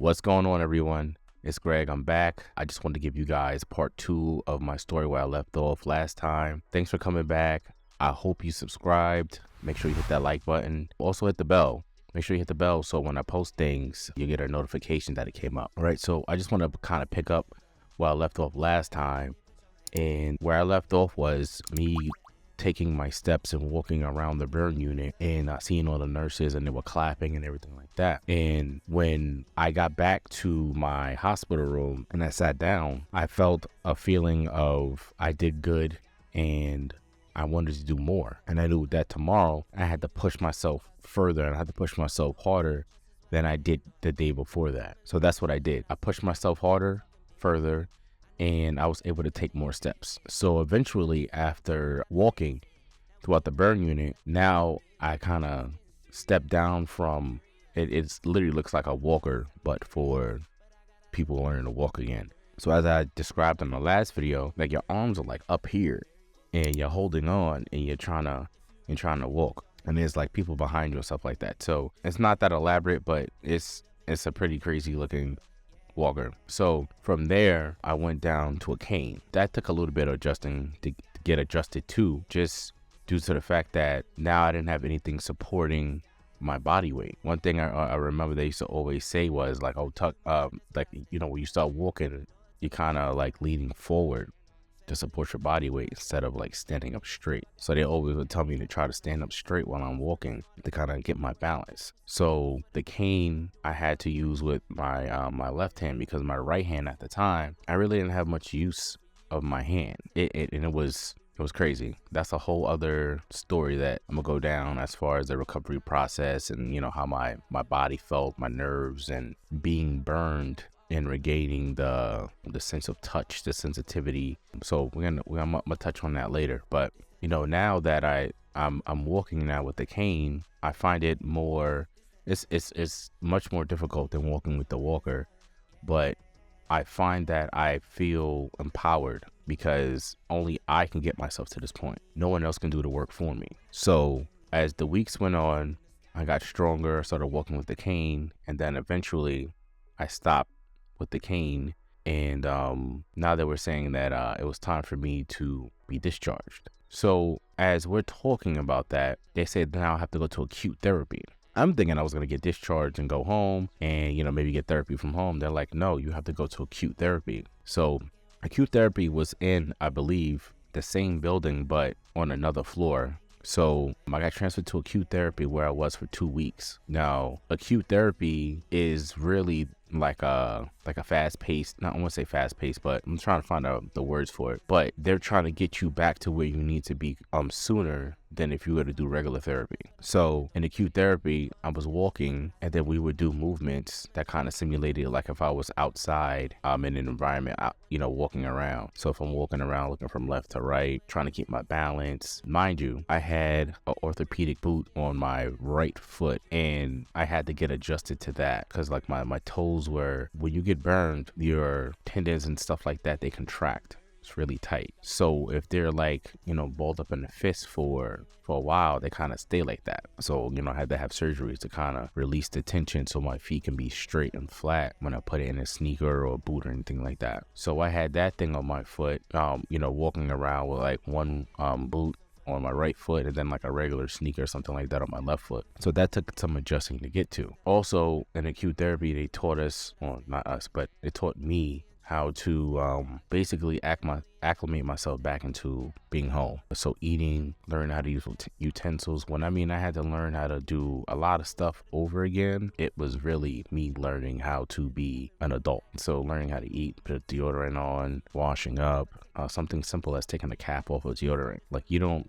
What's going on, everyone? It's Greg. I'm back. I just wanted to give you guys part 2 of my story where I left off last time. Thanks for coming back. I hope you subscribed. Make sure you hit that like button. Also hit the bell. Make sure you hit the bell so when I post things, you get a notification that it came up. All right, so I just want to kind of pick up where I left off last time. And where I left off was me taking my steps and walking around the burn unit and seeing all the nurses, and they were clapping and everything like that. And when I got back to my hospital room and I sat down, I felt a feeling of I did good and I wanted to do more. And I knew that tomorrow I had to push myself further and I had to push myself harder than I did the day before that. So that's what I did. I pushed myself harder, further, and I was able to take more steps. So eventually, after walking throughout the burn unit, now I kind of stepped down from it. It literally looks like a walker, but for people learning to walk again. So as I described in the last video, like your arms are like up here and you're holding on and you're trying to walk. And there's like people behind you and stuff like that. So it's not that elaborate, but it's a pretty crazy looking walker. So from there, I went down to a cane. That took a little bit of adjusting to get adjusted to, just due to the fact that now I didn't have anything supporting my body weight. One thing I remember they used to always say was like, oh, tuck, like, you know, when you start walking, you kind of like leaning forward to support your body weight instead of like standing up straight. So they always would tell me to try to stand up straight while I'm walking to kind of get my balance. So the cane I had to use with my my left hand, because my right hand at the time, I really didn't have much use of my hand. It was crazy. That's a whole other story that I'm gonna go down as far as the recovery process and, you know, how my body felt, my nerves, and being burned and regaining the sense of touch, the sensitivity. So I'm gonna touch on that later. But you know, now that I'm walking now with the cane, I find it more, it's much more difficult than walking with the walker, but I find that I feel empowered because only I can get myself to this point. No one else can do the work for me. So as the weeks went on, I got stronger, started walking with the cane, and then eventually I stopped with the cane. And now that we're saying that it was time for me to be discharged. So as we're talking about that, they said now I have to go to acute therapy. I'm thinking I was going to get discharged and go home and, you know, maybe get therapy from home. They're like, no, you have to go to acute therapy. So acute therapy was in, I believe, the same building, but on another floor. So I got transferred to acute therapy where I was for 2 weeks. Now, acute therapy is really like a fast-paced, not I want to say fast-paced, but I'm trying to find out the words for it. But they're trying to get you back to where you need to be sooner than if you were to do regular therapy. So in acute therapy, I was walking, and then we would do movements that kind of simulated like if I was outside in an environment, you know, walking around. So if I'm walking around looking from left to right, trying to keep my balance. Mind you, I had an orthopedic boot on my right foot, and I had to get adjusted to that because like my toes were, when you get burned, your tendons and stuff like that, they contract. It's really tight. So if they're like, you know, balled up in a fist for a while, they kind of stay like that. So, you know, I had to have surgeries to kind of release the tension so my feet can be straight and flat when I put it in a sneaker or a boot or anything like that. So I had that thing on my foot, you know, walking around with like one boot on my right foot and then like a regular sneaker or something like that on my left foot. So that took some adjusting to get to. Also in acute therapy, they taught us, well, not us, but they taught me how to basically acclimate myself back into being home. So eating, learn how to use utensils. When I mean I had to learn how to do a lot of stuff over again, it was really me learning how to be an adult. So learning how to eat, put deodorant on, washing up, something simple as taking the cap off of deodorant. Like you don't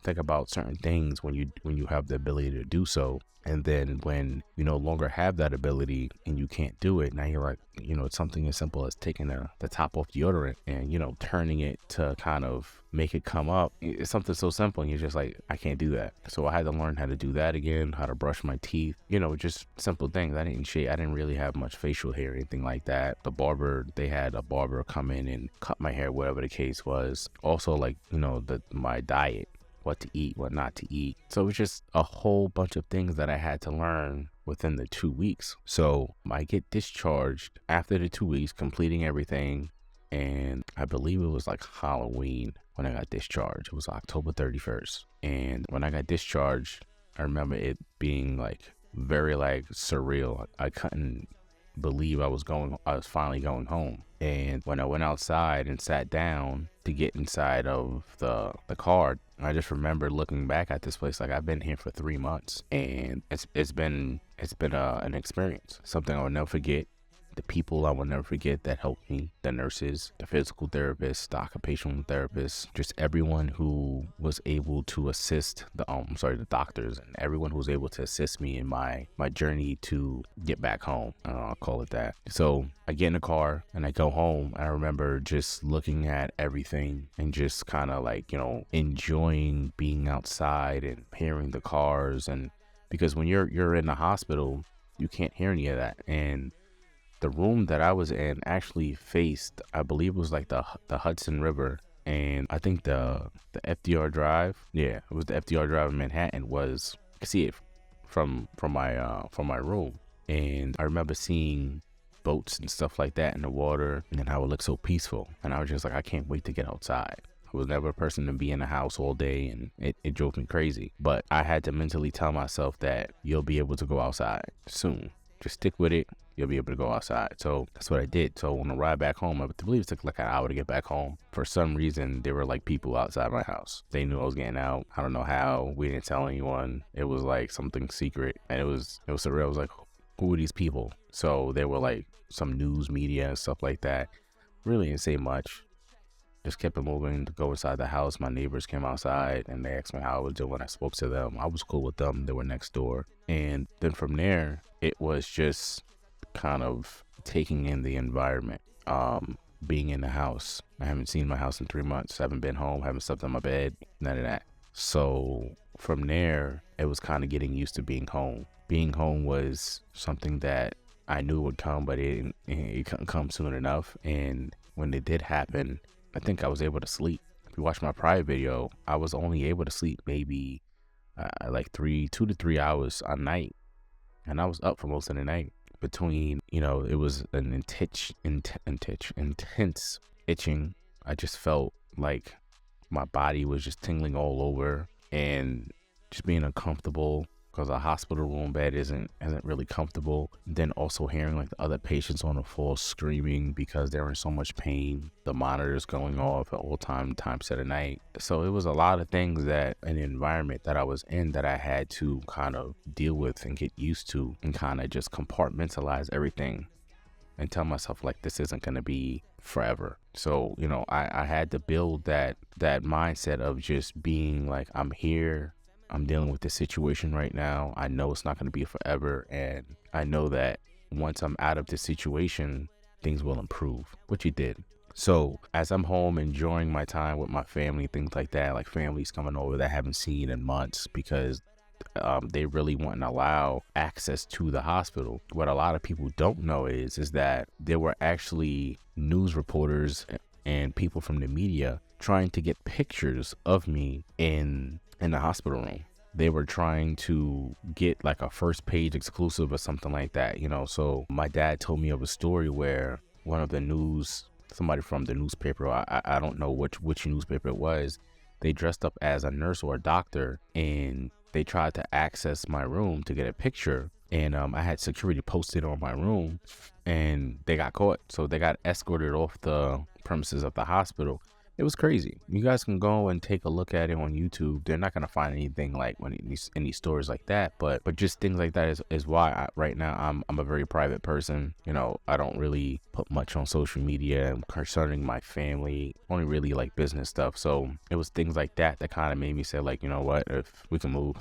think about certain things when you have the ability to do so. And then when you no longer have that ability and you can't do it, now you're like, you know, it's something as simple as taking the top off deodorant and, you know, turning it to kind of make it come up. It's something so simple and you're just like, I can't do that. So I had to learn how to do that again, how to brush my teeth, you know, just simple things. I didn't shave. I didn't really have much facial hair or anything like that. The barber, they had a barber come in and cut my hair, whatever the case was. Also, like, you know, my diet, what to eat, what not to eat. So it was just a whole bunch of things that I had to learn within the 2 weeks. So I get discharged after the 2 weeks, completing everything. And I believe it was like Halloween when I got discharged. It was October 31st. And when I got discharged, I remember it being like very like surreal. I couldn't believe I was finally going home. And when I went outside and sat down to get inside of the car, I just remember looking back at this place like I've been here for 3 months, and it's been an experience, something I will never forget. The people I will never forget that helped me, the nurses, the physical therapists, the occupational therapists, just everyone who was able to assist the doctors, and everyone who was able to assist me in my journey to get back home. I'll call it that. So I get in the car and I go home. I remember just looking at everything and just kind of like, enjoying being outside and hearing the cars. And because when you're in the hospital, you can't hear any of that. And the room that I was in actually faced, I believe it was like the Hudson River, and I think the FDR Drive. Yeah, it was the FDR Drive in Manhattan. I could see it from my room, and I remember seeing boats and stuff like that in the water, and how it looked so peaceful. And I was just like, I can't wait to get outside. I was never a person to be in the house all day, and it drove me crazy. But I had to mentally tell myself that you'll be able to go outside soon. Just stick with it. You'll be able to go outside. So that's what I did. So on the ride back home, I believe it took like an hour to get back home. For some reason, there were like people outside my house. They knew I was getting out. I don't know how. We didn't tell anyone. It was like something secret, and it was surreal. I was like, who are these people? So they were like some news media and stuff like that. Really didn't say much. Just kept it moving to go inside the house. My neighbors came outside and they asked me how I was doing. I spoke to them. I was cool with them. They were next door. And then from there, it was just kind of taking in the environment, being in the house. I haven't seen my house in 3 months. I haven't been home, haven't slept on my bed, none of that. So from there, it was kind of getting used to being home. Being home was something that I knew would come, but it couldn't come soon enough. And when it did happen, I think I was able to sleep. If you watch my prior video, I was only able to sleep maybe like 2 to 3 hours a night. And I was up for most of the night. Between, it was an intense itching. I just felt like my body was just tingling all over and just being uncomfortable, because a hospital room bed isn't really comfortable. Then also hearing like the other patients on the floor screaming because they're in so much pain. The monitors going off at all times of the night. So it was a lot of things that an environment that I was in that I had to kind of deal with and get used to, and kind of just compartmentalize everything and tell myself like this isn't going to be forever. So, I had to build that mindset of just being like, I'm here. I'm dealing with this situation right now. I know it's not going to be forever. And I know that once I'm out of this situation, things will improve, which it did. So as I'm home enjoying my time with my family, things like that, like families coming over that I haven't seen in months because they really wouldn't allow access to the hospital. What a lot of people don't know is that there were actually news reporters and people from the media trying to get pictures of me in the hospital room. They were trying to get like a first page exclusive or something like that, So my dad told me of a story where somebody from the newspaper, I don't know which newspaper it was, they dressed up as a nurse or a doctor, and they tried to access my room to get a picture. And I had security posted on my room, and they got caught. So they got escorted off the premises of the hospital. It was crazy. You guys can go and take a look at it on YouTube. They're not going to find anything like any stories like that. But just things like that is why right now I'm a very private person. I don't really put much on social media concerning my family, only really like business stuff. So it was things like that kind of made me say like, you know what, if we can move,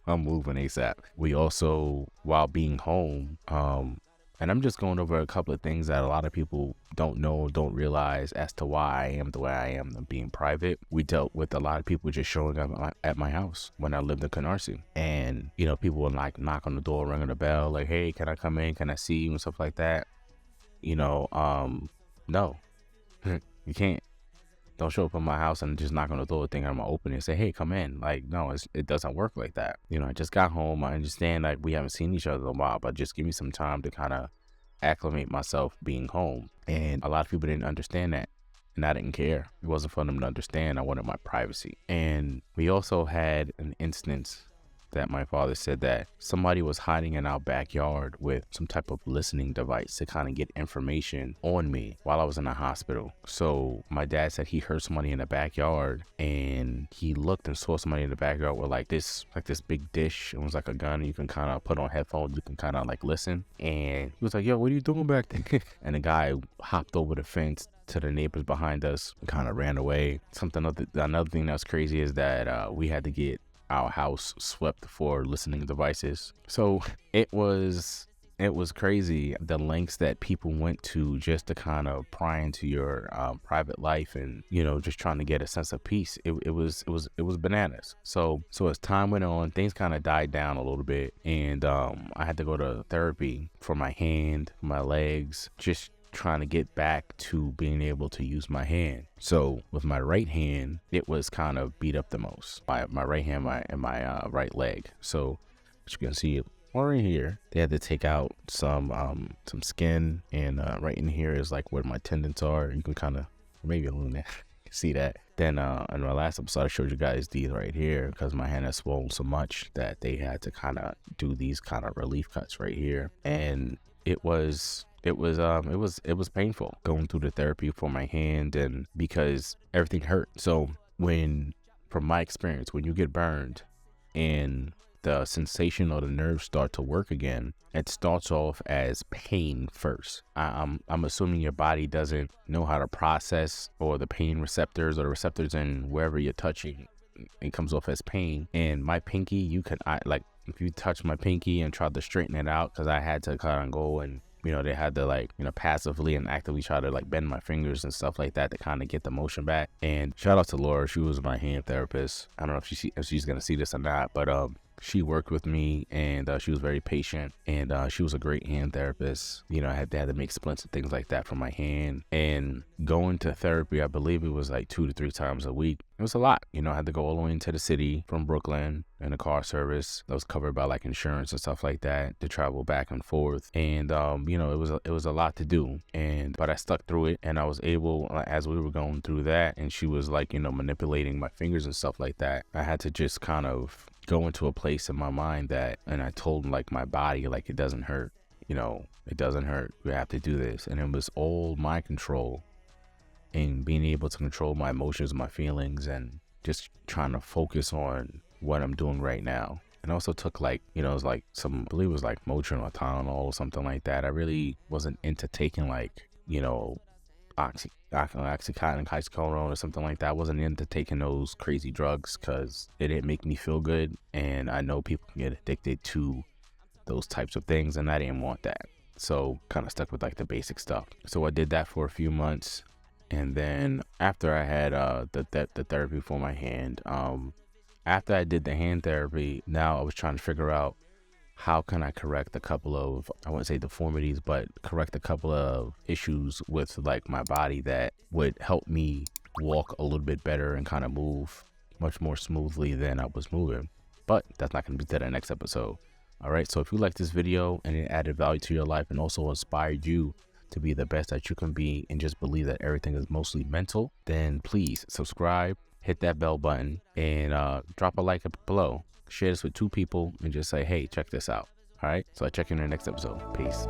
I'm moving ASAP. We also, while being home, and I'm just going over a couple of things that a lot of people don't know, don't realize as to why I am the way I am, being private. We dealt with a lot of people just showing up at my house when I lived in Canarsie. And, people would like knock on the door, ringing the bell, like, hey, can I come in? Can I see you? And stuff like that. No, you can't. Don't show up at my house and just knock on the door thinking I'm gonna open it and say, hey, come in. Like, no, it doesn't work like that. You know, I just got home. I understand like we haven't seen each other in a while, but just give me some time to kind of acclimate myself being home. And a lot of people didn't understand that. And I didn't care. It wasn't for them to understand. I wanted my privacy. And we also had an instance that my father said that somebody was hiding in our backyard with some type of listening device to kind of get information on me while I was in the hospital. So my dad said he heard somebody in the backyard, and he looked and saw somebody in the backyard with like this big dish. It was like a gun. You can kind of put on headphones. You can kind of like listen. And he was like, yo, what are you doing back there? And the guy hopped over the fence to the neighbors behind us and kind of ran away. Another thing that's crazy is that we had to get our house swept for listening devices. So it was crazy the lengths that people went to just to kind of pry into your private life, and you know, just trying to get a sense of peace. It was bananas. So as time went on, things kind of died down a little bit, and I had to go to therapy for my hand, my legs, just trying to get back to being able to use my hand. So with my right hand, it was kind of beat up the most. My right hand and my right leg. So as you can see right here, they had to take out some skin, and right in here is like where my tendons are. You can kind of maybe illuminate see that. Then in my last episode, I showed you guys these right here because my hand has swollen so much that they had to kind of do these kind of relief cuts right here, and it was painful going through the therapy for my hand, and because everything hurt. So from my experience, when you get burned and the sensation or the nerves start to work again, it starts off as pain first. I'm assuming your body doesn't know how to process, or the pain receptors or the receptors in wherever you're touching, it comes off as pain. And my pinky, if you touch my pinky and try to straighten it out, because I had to kind of go and, you know, they had to like, you know, passively and actively try to like bend my fingers and stuff like that to kind of get the motion back. And shout out to Laura, she was my hand therapist. I don't know if she's gonna see this or not, but she worked with me, and she was very patient, and she was a great hand therapist. You know, I had to make splints and things like that for my hand. And going to therapy, I believe it was like 2 to 3 times a week. It was a lot. You know, I had to go all the way into the city from Brooklyn in a car service that was covered by like insurance and stuff like that to travel back and forth. And you know, it was a lot to do, but I stuck through it, and I was able, as we were going through that, and she was like, you know, manipulating my fingers and stuff like that, I had to just kind of go into a place in my mind and I told like my body, like, it doesn't hurt, you know, it doesn't hurt, you have to do this. And it was all my control, and being able to control my emotions, my feelings, and just trying to focus on what I'm doing right now. And I also took like, you know, it was like I believe it was like Motrin or Tylenol or something like that. I really wasn't into taking like, you know, Oxycontin, Hydrocodone or something like that. I wasn't into taking those crazy drugs because it didn't make me feel good, and I know people can get addicted to those types of things, and I didn't want that. So kind of stuck with like the basic stuff. So I did that for a few months, and then after I had the therapy for my hand, after I did the hand therapy, now I was trying to figure out how can I correct a couple of, I wouldn't say deformities, but correct a couple of issues with like my body that would help me walk a little bit better and kind of move much more smoothly than I was moving. But that's not going to be to the next episode. All right. So if you like this video and it added value to your life and also inspired you to be the best that you can be, and just believe that everything is mostly mental, then please subscribe, hit that bell button, and drop a like up below. Share this with 2 people and just say, hey, check this out. All right. So I'll check you in the next episode. Peace.